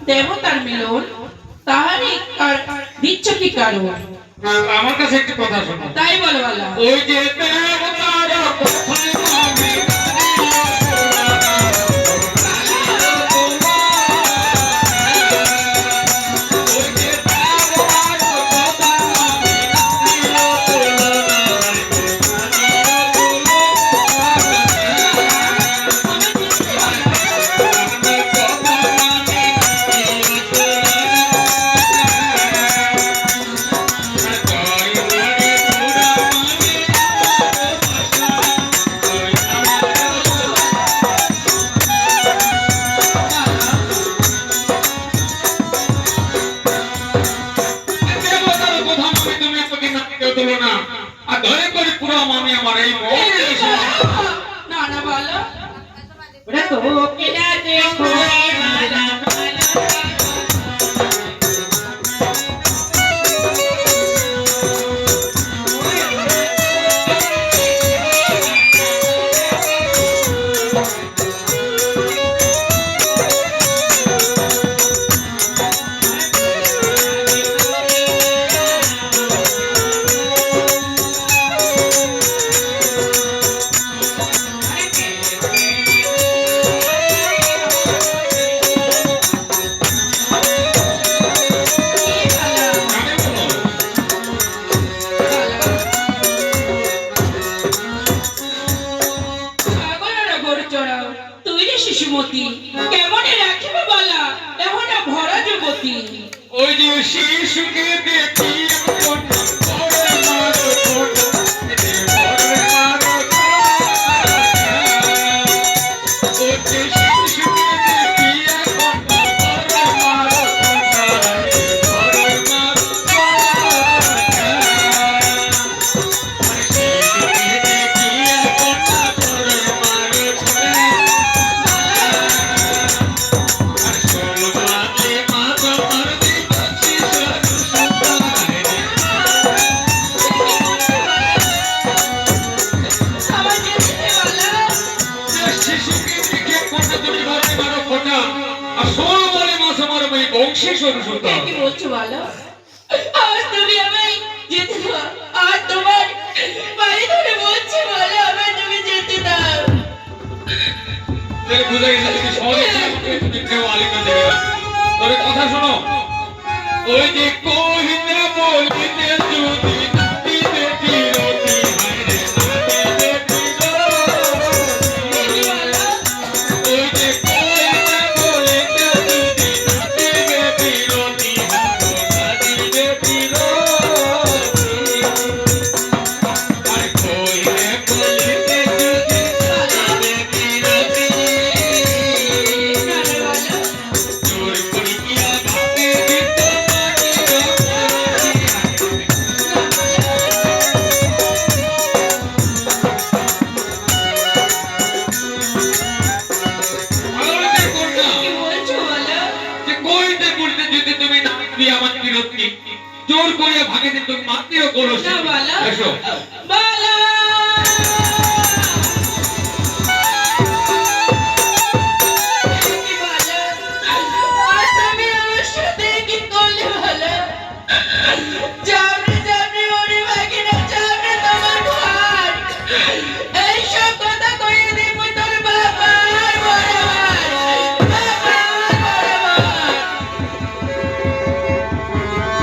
দেবতার মিলন তাহারই দিচ্ছ কি কারণ? আমার কাছে একটা কথা শোনো। তাই বলো বালা। ওই যে দেবতার কোথায় আমি শিশুমতি কেমন রাখিব বলা এখন ভরা যুবতী ওই যে শিশুকে দেখি কি বলছো বলো? আর তুমি আমায় যেতে দাও, আর তোমার পায়ে ধরে বলছি বলো আমায় তুমি যেতে দাও। বুঝে গেছে তুমি কেউ আলিঙ্গন দেবে না। তবে কথা শোনো, ওই যে কহিতে বলিতে যদি জোর করে ভাগে তুমি মাতৃও করো। এসো বালা।